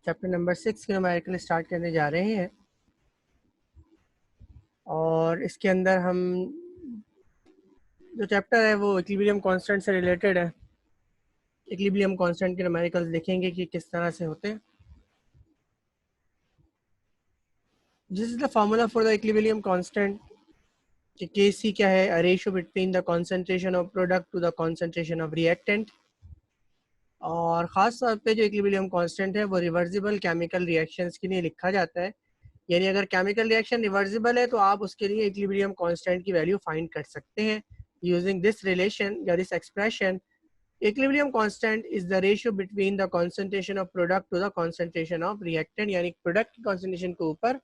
Chapter number 6 के numerical start करने जा रहे हैं और इसके अंदर हम जो चैप्टर है वो इक्विलिब्रियम कांस्टेंट से रिलेटेड है। इक्विलिब्रियम कांस्टेंट के न्यूमेरिकल्स देखेंगे कि किस तरह से होते हैं। This is the formula for the equilibrium constant. Kc क्या है? A ratio between the concentration of product to the concentration of reactant. और ख़ास तौर पे जो इक्विलिब्रियम कांस्टेंट है वो रिवर्सिबल केमिकल रिएक्शंस के लिए लिखा जाता है। यानी अगर केमिकल रिएक्शन रिवर्सिबल है तो आप उसके लिए इक्विलिब्रियम कांस्टेंट की वैल्यू फाइंड कर सकते हैं यूजिंग दिस रिलेशन या this expression. Equilibrium constant is the ratio between the concentration of product to the concentration of reactant. यानी प्रोडक्ट की कॉन्सेंट्रेशन को ऊपर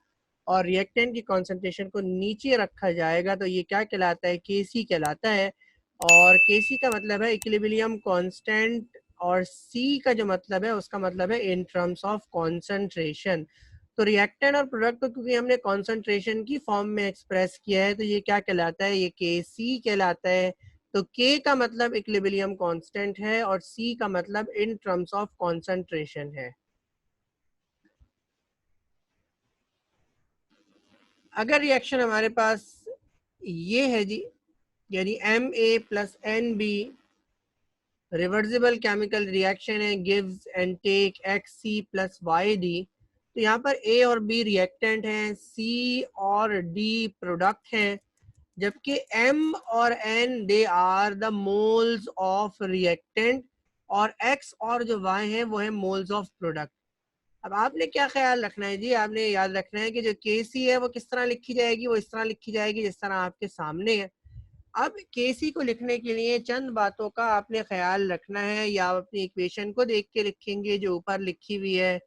और रिएक्टेंट की कॉन्सेंट्रेशन को नीचे रखा जाएगा तो ये क्या कहलाता है? केसी कहलाता है। और केसी का मतलब है इक्विलिब्रियम कांस्टेंट और सी का जो मतलब है उसका मतलब है इन टर्म्स ऑफ कॉन्सेंट्रेशन। तो रिएक्टेंट और प्रोडक्ट को क्योंकि हमने कॉन्सेंट्रेशन की फॉर्म में एक्सप्रेस किया है तो ये क्या कहलाता है? ये के सी कहलाता है। तो के का मतलब इक्विलिब्रियम कांस्टेंट है और सी का मतलब इन टर्म्स ऑफ कॉन्सेंट्रेशन है। अगर रिएक्शन हमारे पास ये है जी, यानी Ma plus N B reversible chemical reaction है, gives and take X C plus Y D. तो यहाँ पर ए और बी रिएक्टेंट हैं, सी और डी प्रोडक्ट हैं, जबकि एम और n they are the moles of reactant और एक्स और जो वाई है वो है मोल्स ऑफ प्रोडक्ट। अब आपने क्या ख्याल रखना है जी? आपने याद रखना है कि जो के सी है वो किस तरह लिखी जाएगी? वो इस तरह लिखी जाएगी जिस तरह आपके सामने है। अब केसी को लिखने के लिए चंद बातों का आपने ख्याल रखना है, या आप अपनी इक्वेशन को देख के लिखेंगे जो ऊपर लिखी हुई है।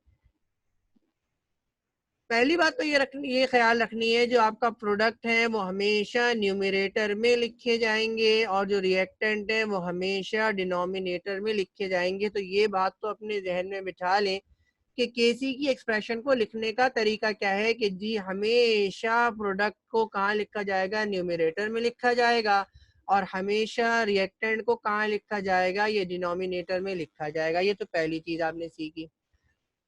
पहली बात तो ये ख्याल रखनी है जो आपका प्रोडक्ट है वो हमेशा न्यूमरेटर में लिखे जाएंगे और जो रिएक्टेंट है वो हमेशा डिनोमिनेटर में लिखे जाएंगे। तो ये बात तो अपने जहन में बिठा लें कि केसी की एक्सप्रेशन को लिखने का तरीका क्या है कि जी हमेशा प्रोडक्ट को कहाँ लिखा जाएगा? न्यूमरेटर में लिखा जाएगा। और हमेशा रिएक्टेंट को कहाँ लिखा जाएगा? ये डिनोमिनेटर में लिखा जाएगा। ये तो पहली चीज आपने सीखी।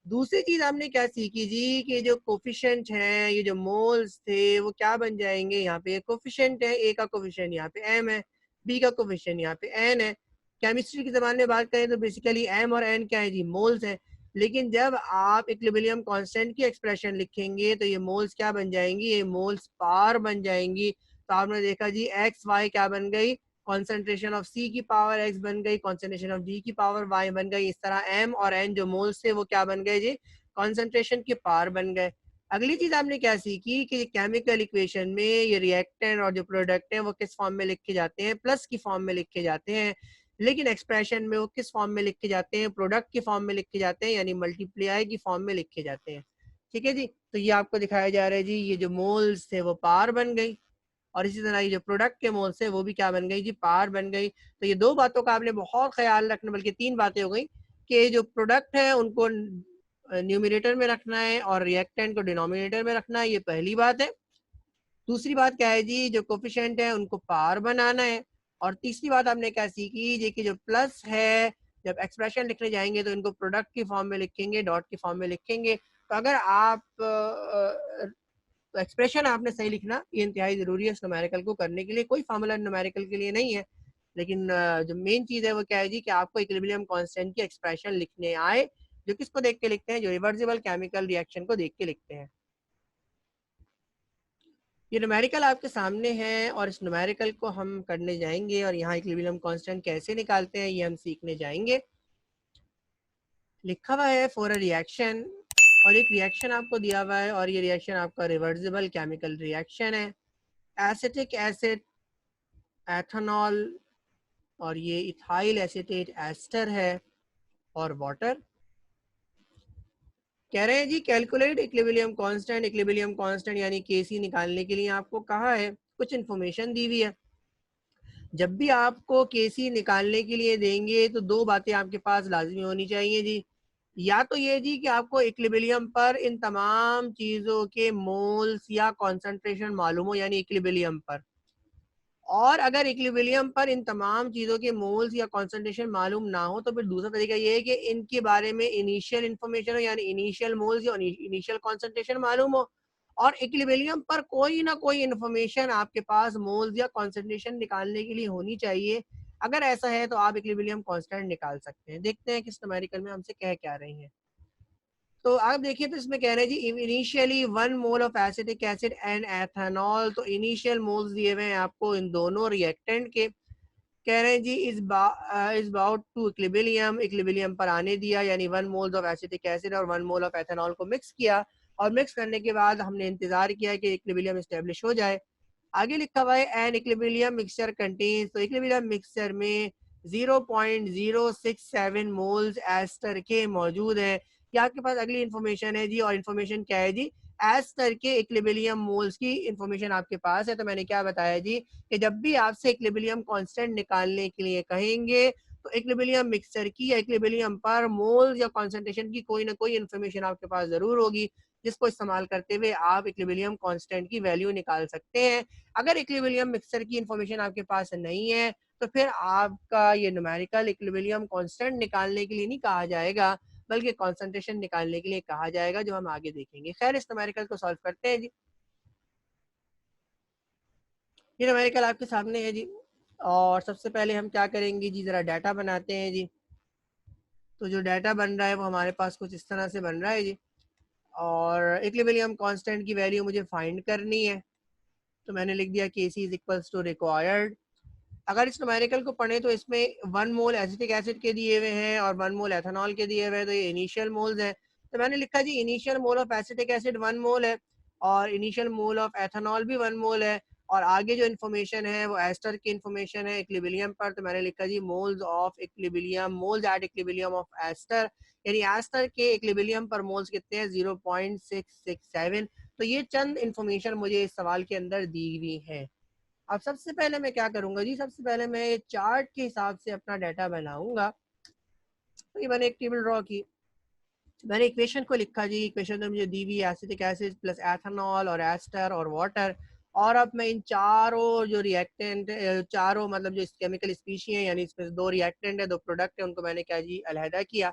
दूसरी चीज आपने क्या सीखी जी कि जो कोफिशिएंट है, ये जो मोल्स थे वो क्या बन जाएंगे? यहाँ पे कोफिशिएंट है, ए का कोफिशिएंट यहाँ पे एम है, बी का कोफिशिएंट यहाँ पे एन है। केमिस्ट्री की जबान में बात करें तो बेसिकली एम और एन क्या है जी? मोल्स है। लेकिन जब आप इक्विलिब्रियम कांस्टेंट की एक्सप्रेशन लिखेंगे तो ये मोल्स क्या बन जाएंगी? ये मोल्स पार बन जाएंगी। तो आपने देखा जी एक्स वाई क्या बन गई? कॉन्सेंट्रेशन ऑफ सी की पावर एक्स बन गई, कॉन्सेंट्रेशन ऑफ डी की पावर वाई बन गई। इस तरह एम और एन जो मोल्स थे वो क्या बन गए जी? कॉन्सेंट्रेशन की पावर बन गए। अगली चीज आपने क्या सीखी कि केमिकल इक्वेशन में ये रिएक्टेंट और जो प्रोडक्ट है वो किस फॉर्म में लिखे जाते हैं? प्लस की फॉर्म में लिखे जाते हैं। लेकिन एक्सप्रेशन में वो किस फॉर्म में लिखे जाते हैं? प्रोडक्ट की फॉर्म में लिखे जाते हैं, यानी मल्टीप्लाई की फॉर्म में लिखे जाते हैं। ठीक है जी। तो ये आपको दिखाया जा रहा है जी, ये जो मोल्स थे वो पार बन गई और इसी तरह ये जो प्रोडक्ट के मोल से वो भी क्या बन गई जी? पार बन गई। तो ये दो बातों का आपने बहुत ख्याल रखना, बल्कि तीन बातें हो गई कि जो प्रोडक्ट है उनको न्यूमिनेटर में रखना है और रिएक्टेंट को डिनोमिनेटर में रखना है। ये पहली बात है। दूसरी बात क्या है जी? जो कोफिशिएंट है उनको पार बनाना है। और तीसरी बात आपने क्या सीखी जी कि जो प्लस है जब एक्सप्रेशन लिखने जाएंगे तो इनको प्रोडक्ट की फॉर्म में लिखेंगे, डॉट की फॉर्म में लिखेंगे। तो अगर आप तो एक्सप्रेशन आपने सही लिखना ये इंतहाई ज़रूरी है इस न्यूमेरिकल को करने के लिए। कोई फार्मूला न्यूमेरिकल के लिए नहीं है, लेकिन जो मेन चीज़ है वो क्या है जी कि आपको इक्विलिब्रियम कांस्टेंट की एक्सप्रेशन लिखने आए, जो किसको देख के लिखते हैं? जो रिवर्सिबल केमिकल रिएक्शन को देख के लिखते हैं। ये न्यूमेरिकल आपके सामने है और इस न्यूमेरिकल को हम करने जाएंगे और यहाँ इक्विलिब्रियम कांस्टेंट कैसे निकालते हैं ये हम सीखने जाएंगे। लिखा हुआ है फॉर अ रिएक्शन, और एक रिएक्शन आपको दिया हुआ है और ये रिएक्शन आपका रिवर्सिबल केमिकल रिएक्शन है। एसिटिक एसिड, एथेनॉल, और ये इथाइल एसीटेट एस्टर है और वाटर। कह रहे हैं जी calculate equilibrium constant. Equilibrium constant यानी केसी निकालने के लिए आपको कहा है, कुछ इन्फॉर्मेशन दी हुई है। जब भी आपको केसी निकालने के लिए देंगे तो दो बातें आपके पास लाजमी होनी चाहिए जी। या तो ये जी कि आपको इक्विलिब्रियम पर इन तमाम चीज़ों के मोल्स या कॉन्सेंट्रेशन मालूम हो, यानी इक्विलिब्रियम पर। और अगर इक्विलिब्रियम पर इन तमाम चीज़ों के मोल्स या कॉन्सेंट्रेशन मालूम ना हो तो फिर दूसरा तरीका ये है कि इनके बारे में इनिशियल इन्फॉर्मेशन हो, यानी इनिशियल मोल्स या इनिशियल कॉन्सेंट्रेशन मालूम हो, और इक्विलिब्रियम पर कोई ना कोई इन्फॉर्मेशन आपके पास मोल्स या कॉन्सेंट्रेशन निकालने के लिए होनी चाहिए। अगर ऐसा है तो आप इक्विलिब्रियम कांस्टेंट निकाल सकते हैं। देखते हैं कि इस न्यूमेरिकल में हमसे कह क्या रहे हैं। तो आप देखिए, तो इसमें कह रहे हैं जी initially 1 mole of acetic acid and ethanol. तो इनिशियल मोल्स दिए हुए हैं आपको इन दोनों रिएक्टेंट के। कह रहे हैं जी is about to equilibrium, equilibrium पर आने दिया, यानी 1 मोल्स ऑफ एसिटिक एसिड और 1 मोल ऑफ एथेनॉल को मिक्स किया, और मिक्स करने के बाद हमने इंतजार किया कि इक्विलिब्रियम एस्टेब्लिश हो जाए। आगे लिखा हुआ है एन इक्विलिब्रियम मिक्सचर कंटेन्स। तो इक्विलिब्रियम मिक्सचर में 0.067 मोल्स एस्टर के मौजूद हैं। ये आपके पास अगली इंफॉर्मेशन है जी, और इंफॉर्मेशन क्या है जी, एस्टर के इक्विलिब्रियम मोल्स की इंफॉर्मेशन आपके पास है। तो मैंने क्या बताया जी कि जब भी आपसे इक्विलिब्रियम कांस्टेंट निकालने के लिए कहेंगे तो इक्विलिब्रियम मिक्सचर की या इक्विलिब्रियम पर मोल्स या कॉन्सेंट्रेशन की कोई ना कोई इंफॉर्मेशन आपके पास जरूर होगी, जिसको इस्तेमाल करते हुए आप इक्विलिब्रियम कांस्टेंट की वैल्यू निकाल सकते हैं। अगर इक्विलिब्रियम मिक्सचर की इंफॉर्मेशन आपके पास नहीं है तो फिर आपका ये न्यूमेरिकल इक्विलिब्रियम कांस्टेंट निकालने के लिए नहीं कहा जाएगा, बल्कि कॉन्सेंट्रेशन निकालने के लिए कहा जाएगा, जो हम आगे देखेंगे। खैर, इस न्यूमेरिकल को सॉल्व करते हैं जी। ये न्यूमेरिकल आपके सामने है जी, और सबसे पहले हम क्या करेंगे जी, जरा डाटा बनाते हैं जी। तो जो डाटा बन रहा है वो हमारे पास कुछ इस तरह से बन रहा है जी, और इक्विलिब्रियम कांस्टेंट की वैल्यू मुझे फाइंड करनी है। तो मैंने लिख दिया के सी इज इक्वल्स टू रिक्वायर्ड। अगर इस न्यूमेरिकल को पढ़ें तो इसमें 1 मोल एसिटिक एसिड के दिए हुए हैं और 1 मोल एथेनॉल के दिए हुए हैं, तो ये इनिशियल मोल्स हैं। तो मैंने लिखा जी initial mole of acetic acid 1 mole है, और इनिशियल मोल ऑफ एथेनॉल भी 1 मोल है, और आगे जो इन्फॉर्मेशन है वो एस्टर की इन्फॉर्मेशन है इक्विलिब्रियम पर। तो मैंने लिखा जी moles of equilibrium, moles at equilibrium of ester, यानी एस्टर के इक्विलिब्रियम पर मोल्स कितने हैं, 0.667। तो ये चंद इन्फॉर्मेशन मुझे इस सवाल के अंदर दी हुई है। अब सबसे पहले मैं क्या करूंगा जी, सबसे पहले मैं ये चार्ट के हिसाब से अपना डाटा बनाऊंगा। तो ये मैंने एक टेबल ड्रॉ की, मैंने इक्वेशन को लिखा जी, इक्वेशन में मुझे दी हुई एसिटिक एसिड प्लस एथेनॉल और एस्टर और वाटर। और अब मैं इन चारों जो रिएक्टेंट, चारों मतलब जो केमिकल स्पीशी है, यानी इसमें दो रिएक्टेंट है, दो प्रोडक्ट है, उनको मैंने क्या जी अलहदा किया।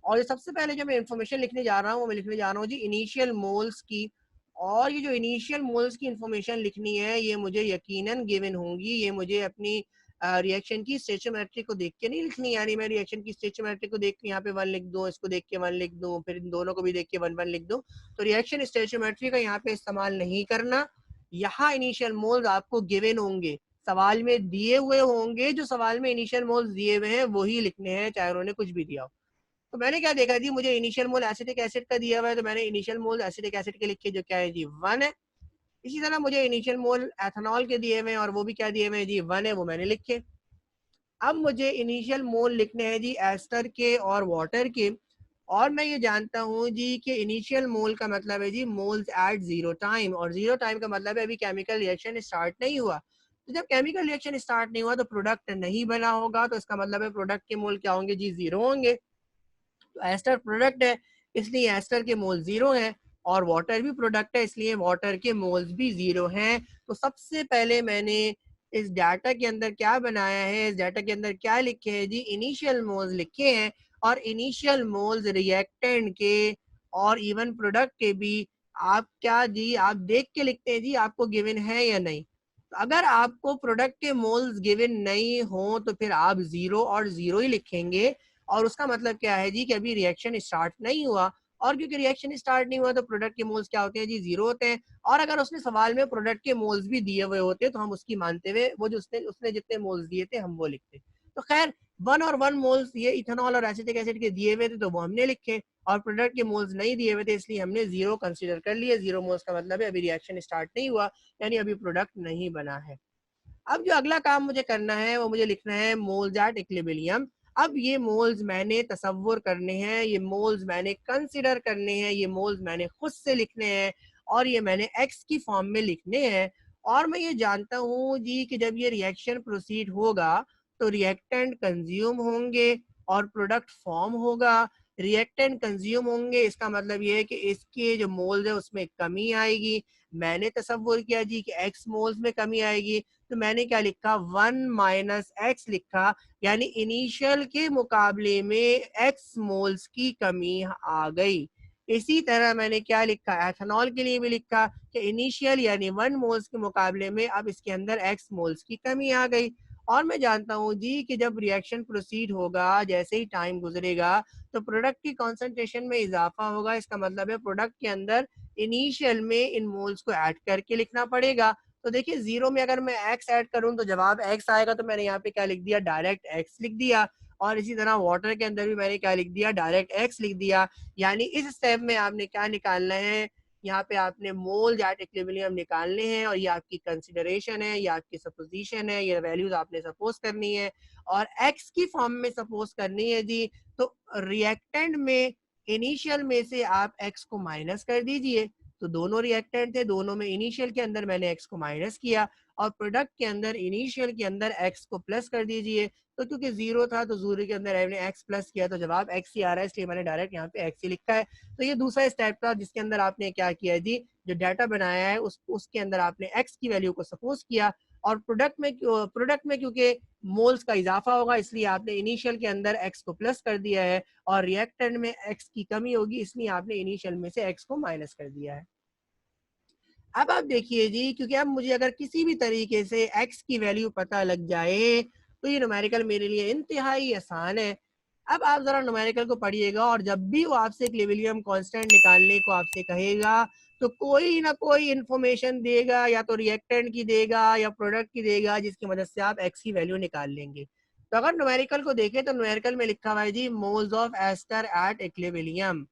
और ये सबसे पहले जो मैं इंफॉर्मेशन लिखने जा रहा हूँ वो मैं लिखने जा रहा हूँ जी इनिशियल मोल्स की। और ये जो इनिशियल मोल्स की इंफॉर्मेशन लिखनी है ये मुझे यकीनन गिवन होंगी, ये मुझे अपनी रिएक्शन की स्टेचोमेट्री को देख के नहीं लिखनी, यानी मैं रिएक्शन की स्टेचोमेट्री को देख के यहाँ पे 1 लिख दूँ, इसको देख के 1 लिख दूँ, फिर इन दोनों को भी देख के 1 1 लिख दूँ। तो रिएक्शन स्टेचोमेट्री का यहाँ पे इस्तेमाल नहीं करना। यहाँ इनिशियल मोल्स आपको गिवन होंगे, सवाल में दिए हुए होंगे, जो सवाल में इनिशियल मोल्स दिए हुए हैं वही लिखने हैं, चाहे उन्होंने कुछ भी दिया हो। तो मैंने क्या देखा जी, मुझे इनिशियल मोल एसिटिक एसिड का दिया हुआ है, तो मैंने इनिशियल मोल एसिटिक एसिड के लिखे, जो क्या है जी 1 है। इसी तरह मुझे इनिशियल मोल एथेनॉल के दिए हुए हैं और वो भी क्या दिए हुए हैं जी 1 है, वो मैंने लिखे। अब मुझे इनिशियल मोल लिखने हैं जी एस्टर के और वाटर के, और मैं ये जानता हूँ जी कि इनिशियल मोल का मतलब है जी मोल्स एट जीरो टाइम, और जीरो टाइम का मतलब है अभी केमिकल रिएक्शन स्टार्ट नहीं हुआ। तो जब केमिकल रिएक्शन स्टार्ट नहीं हुआ तो प्रोडक्ट नहीं बना होगा, तो इसका मतलब है प्रोडक्ट के मोल क्या होंगे जी, जीरो होंगे। तो एस्टर प्रोडक्ट है, इसलिए एस्टर के मोल जीरो हैं, और वाटर भी प्रोडक्ट है, इसलिए वाटर के मोल्स भी जीरो हैं। तो सबसे पहले मैंने इस डाटा के अंदर क्या बनाया है, इस डाटा के अंदर क्या लिखे हैं जी, इनिशियल मोल्स लिखे हैं, और इनिशियल मोल्स रिएक्टेंट के और इवन प्रोडक्ट के भी आप क्या जी, आप देख के लिखते हैं जी आपको गिवन है या नहीं। तो अगर आपको प्रोडक्ट के मोल्स गिवन नहीं हो तो फिर आप जीरो और जीरो ही लिखेंगे, और उसका मतलब क्या है जी कि अभी रिएक्शन स्टार्ट नहीं हुआ, और क्योंकि रिएक्शन स्टार्ट नहीं हुआ तो प्रोडक्ट के मोल्स क्या होते हैं जी, जीरो होते हैं। और अगर उसने सवाल में प्रोडक्ट के मोल्स भी दिए हुए होते तो हम उसकी मानते हुए वो जो उसने उसने जितने मोल्स दिए थे हम वो लिखते। तो खैर 1 और 1 मोल्स ये इथेनॉल और एसिटिक एसिड के दिए हुए थे तो वो हमने लिखे, और प्रोडक्ट के मोल्स नहीं दिए हुए थे इसलिए हमने जीरो कंसिडर कर लिए। जीरो मोल्स का मतलब है अभी रिएक्शन स्टार्ट नहीं हुआ, यानी अभी प्रोडक्ट नहीं बना है। अब जो अगला काम मुझे करना है वो मुझे लिखना है मोल्स एट इक्विलिब्रियम। अब ये मोल्स मैंने तसव्वुर करने हैं, ये मोल्स मैंने कंसिडर करने हैं, ये मोल्स मैंने खुद से लिखने हैं, और ये मैंने एक्स की फॉर्म में लिखने हैं। और मैं ये जानता हूँ जी कि जब ये रिएक्शन प्रोसीड होगा तो रिएक्टेंट कंज्यूम होंगे और प्रोडक्ट फॉर्म होगा। रिएक्टेंट कंज्यूम होंगे, इसका मतलब ये है कि इसके जो मोल्स है उसमें कमी आएगी। मैंने तसव्वुर किया जी कि एक्स मोल्स में कमी आएगी, तो मैंने क्या लिखा 1 माइनस एक्स लिखा, यानी इनिशियल के मुकाबले में एक्स मोल्स की कमी आ गई। इसी तरह मैंने क्या लिखा, एथेनॉल के लिए भी लिखा कि इनिशियल यानी 1 मोल्स के मुकाबले में अब इसके अंदर एक्स मोल्स की कमी आ गई। और मैं जानता हूँ जी कि जब रिएक्शन प्रोसीड होगा, जैसे ही टाइम गुजरेगा, तो प्रोडक्ट की कॉन्सेंट्रेशन में इजाफा होगा। इसका मतलब है प्रोडक्ट के अंदर इनिशियल में इन मोल्स को ऐड करके लिखना पड़ेगा। तो देखिए जीरो में अगर मैं एक्स ऐड करूं तो जवाब एक्स आएगा, तो मैंने यहाँ पे क्या लिख दिया, डायरेक्ट एक्स लिख दिया। और इसी तरह वाटर के अंदर भी मैंने क्या लिख दिया, डायरेक्ट एक्स लिख दिया। यानी इस स्टेप में आपने क्या निकालना है, यहाँ पे आपने मोल एट इक्विलिब्रियम निकालने हैं, और ये आपकी कंसिडरेशन है, ये आपकी सपोजिशन है, ये वैल्यूज आपने सपोज करनी है और एक्स की फॉर्म में सपोज करनी है जी। तो रिएक्टेंट में इनिशियल में से आप एक्स को माइनस कर दीजिए, तो दोनों रिएक्टेंट थे, दोनों में इनिशियल के अंदर मैंने एक्स को माइनस किया और प्रोडक्ट के अंदर इनिशियल के अंदर एक्स को प्लस कर दीजिए। तो क्योंकि जीरो था तो जीरो के अंदर मैंने एक्स प्लस किया, तो जवाब एक्स ही आ रहा है, इसलिए मैंने डायरेक्ट यहाँ पे एक्स ही लिखा है। तो ये दूसरा स्टेप था जिसके अंदर आपने क्या किया जी, जो डाटा बनाया है उसके अंदर आपने एक्स की वैल्यू को सपोज किया, और प्रोडक्ट में क्योंकि मोल्स का इजाफा होगा इसलिए आपने इनिशियल के अंदर एक्स को प्लस कर दिया है, और रिएक्टेंट में एक्स की कमी होगी इसलिए आपने इनिशियल में से एक्स को माइनस कर दिया है। अब आप देखिए जी, क्योंकि अब मुझे अगर किसी भी तरीके से x की वैल्यू पता लग जाए तो ये न्यूमेरिकल मेरे लिए इंतहाई आसान है। अब आप जरा न्यूमेरिकल को पढ़िएगा, और जब भी वो आपसे इक्विलिब्रियम कांस्टेंट निकालने को आपसे कहेगा तो कोई ना कोई इंफॉर्मेशन देगा, या तो रिएक्टेंट की देगा या प्रोडक्ट की देगा, जिसकी मदद से आप x की वैल्यू निकाल लेंगे। तो अगर न्यूमेरिकल को देखें तो न्यूमेरिकल में लिखा हुआ है जी moles of ester at equilibrium.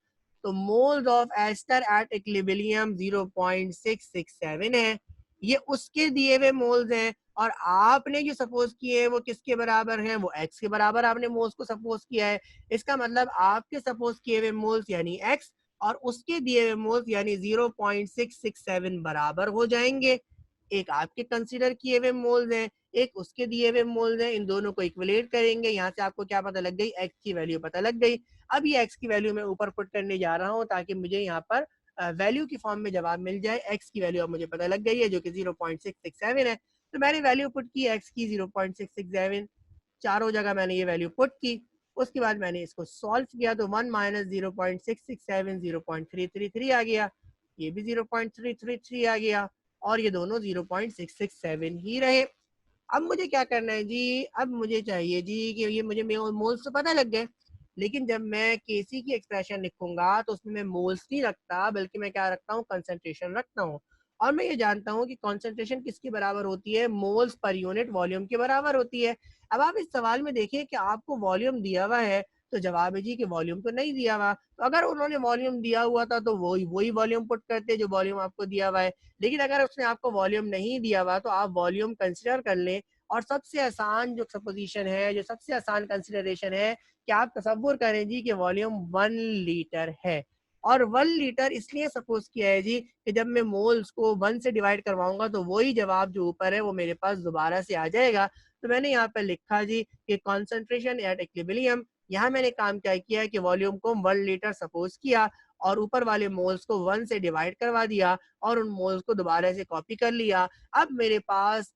तो moles of ester at equilibrium 0.667 है, ये उसके दिए हुए मोल्स हैं। और आपने जो सपोज किए हैं वो किसके बराबर हैं, वो एक्स के बराबर आपने मोल्स को सपोज किया है। इसका मतलब आपके सपोज किए हुए मोल्स यानी एक्स और उसके दिए हुए मोल्स यानी 0.667 बराबर हो जाएंगे। एक आपके कंसीडर किए हुए मोल्स हैं, एक उसके दिए हुए मोल्स हैं, इन दोनों को इक्वलेट करेंगे। यहाँ से आपको क्या पता लग गई, एक्स की वैल्यू पता लग गई। अब ये एक्स की वैल्यू मैं ऊपर पुट करने जा रहा हूँ ताकि मुझे यहाँ पर वैल्यू की फॉर्म में जवाब मिल जाए। एक्स की वैल्यू अब मुझे पता लग गई है जो कि 0.667 है। तो मैंने वैल्यू पुट की एक्स की 0.667, चारों जगह मैंने ये वैल्यू पुट की। उसके बाद मैंने इसको सॉल्व किया तो 1 माइनस 0.667 0.333 आ गया, ये भी 0.333 आ गया, और ये दोनों 0.667 ही रहे। अब मुझे क्या करना है जी, अब मुझे चाहिए जी कि ये मुझे मोल्स तो पता लग गए, लेकिन जब मैं केसी की एक्सप्रेशन लिखूंगा तो उसमें मैं मोल्स नहीं रखता, बल्कि मैं क्या रखता हूँ, कंसंट्रेशन रखता हूँ। और मैं ये जानता हूँ कि कंसंट्रेशन किसके बराबर होती है, मोल्स पर यूनिट वॉल्यूम के बराबर होती है। अब आप इस सवाल में देखिए कि आपको वॉल्यूम दिया हुआ है, तो जवाब है जी कि वॉल्यूम तो नहीं दिया हुआ। तो अगर उन्होंने वॉल्यूम दिया हुआ था तो वही वॉल्यूम पुट करते जो वॉल्यूम आपको दिया हुआ है। लेकिन अगर उसने आपको वॉल्यूम नहीं दिया हुआ तो आप वॉल्यूम कंसिडर कर लें। और सबसे आसान जो सपोजिशन है, जो सबसे आसान कंसिडरेशन है कि आप तसव्वुर करें जी कि वॉल्यूम 1 लीटर है। और 1 लीटर इसलिए सपोज किया है जी कि जब मैं मोल्स को 1 से डिवाइड करवाऊंगा तो वही जवाब जो ऊपर है वो मेरे पास दोबारा से आ जाएगा। तो मैंने यहाँ पर लिखा जी कि कॉन्सेंट्रेशन एट इक्विलिब्रियम, यहाँ मैंने काम क्या किया कि वॉल्यूम को 1 लीटर सपोज किया और ऊपर वाले मोल्स को 1 से डिवाइड करवा दिया और उन मोल्स को दोबारा से कॉपी कर लिया। अब मेरे पास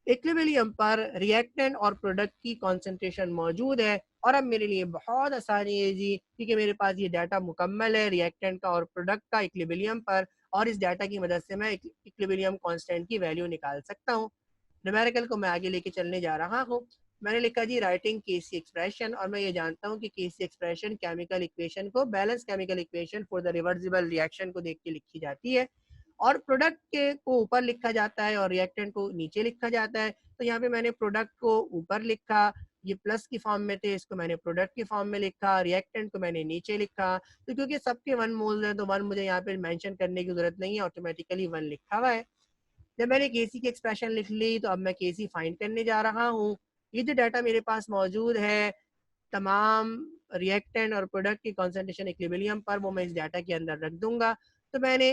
इक्विलिब्रियम पर रिएक्टेंट और प्रोडक्ट की कंसंट्रेशन मौजूद है, और अब मेरे लिए बहुत आसानी है जी क्योंकि मेरे पास ये डाटा मुकम्मल है रिएक्टेंट का और प्रोडक्ट का इक्विलिब्रियम पर, और इस डाटा की मदद से मैं इक्विलिब्रियम कांस्टेंट की वैल्यू निकाल सकता हूँ। न्यूमेरिकल को मैं आगे लेके चलने जा रहा हूँ। मैंने लिखा जी राइटिंग केसी एक्सप्रेशन, और मैं ये जानता हूँ कि केसी एक्सप्रेशन केमिकल इक्वेशन को, balance chemical equation for the reversible reaction को देख के लिखी जाती है, और प्रोडक्ट के को ऊपर लिखा जाता है और रिएक्टेंट को नीचे लिखा जाता है। तो यहाँ पे मैंने प्रोडक्ट को ऊपर लिखा, ये प्लस की फॉर्म में थे, इसको मैंने प्रोडक्ट की फॉर्म में लिखा, रिएक्टेंट को मैंने नीचे लिखा। तो क्योंकि सबके 1 मोल हैं तो 1 मुझे यहाँ पे मेंशन करने की जरूरत नहीं है, ऑटोमेटिकली 1 लिखा हुआ है। जब मैंने केसी की एक्सप्रेशन लिख ली तो अब मैं केसी फाइंड करने जा रहा हूँ। ये जो डाटा मेरे पास मौजूद है तमाम रिएक्टेंट और प्रोडक्ट की कॉन्सेंट्रेशन इक्विलिब्रियम पर, वो मैं इस डाटा के अंदर रख दूंगा। तो मैंने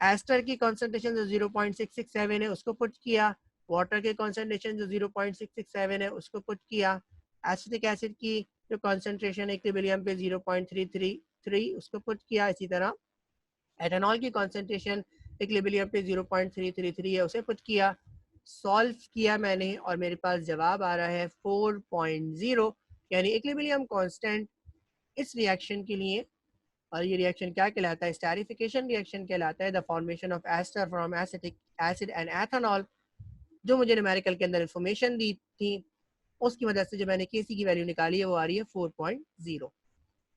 एस्टर की कॉन्सेंट्रेशन जो 0.667 है उसको पुट किया, वाटर के कॉन्सेंट्रेशन जो 0.667 है उसको पुट किया, एसिटिक एसिड की जो कॉन्सेंट्रेशन इक्विलिब्रियम पे 0.333 उसको पुट किया। इसी तरह एथेनॉल की कॉन्सेंट्रेशन इक्विलिब्रियम पे 0.333 है, उसे पुट किया। सॉल्व किया मैंने और मेरे पास जवाब आ रहा है 4.0, यानी इक्विलिब्रियम कांस्टेंट इस रिएक्शन के लिए। और ये रिएक्शन क्या कहलाता है? स्टेरिफिकेशन रिएक्शन कहलाता है, the formation of ester from acetic acid and ethanol. जो मुझे न्यूमेरिकल के अंदर इंफॉर्मेशन दी थी उसकी वजह से जो मैंने केसी की वैल्यू निकाली है वो आ रही है 4.0।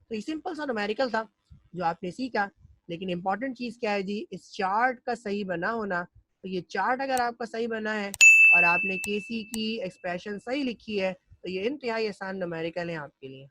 तो ये सिंपल सा न्यूमेरिकल था जो आपने सीखा। लेकिन इंपॉर्टेंट चीज़ क्या है जी? इस चार्ट का सही बना होना। तो ये चार्ट अगर आपका सही बना है और आपने केसी की एक्सप्रेशन सही लिखी है तो ये इंतहाई आसान न्यूमेरिकल है आपके लिए।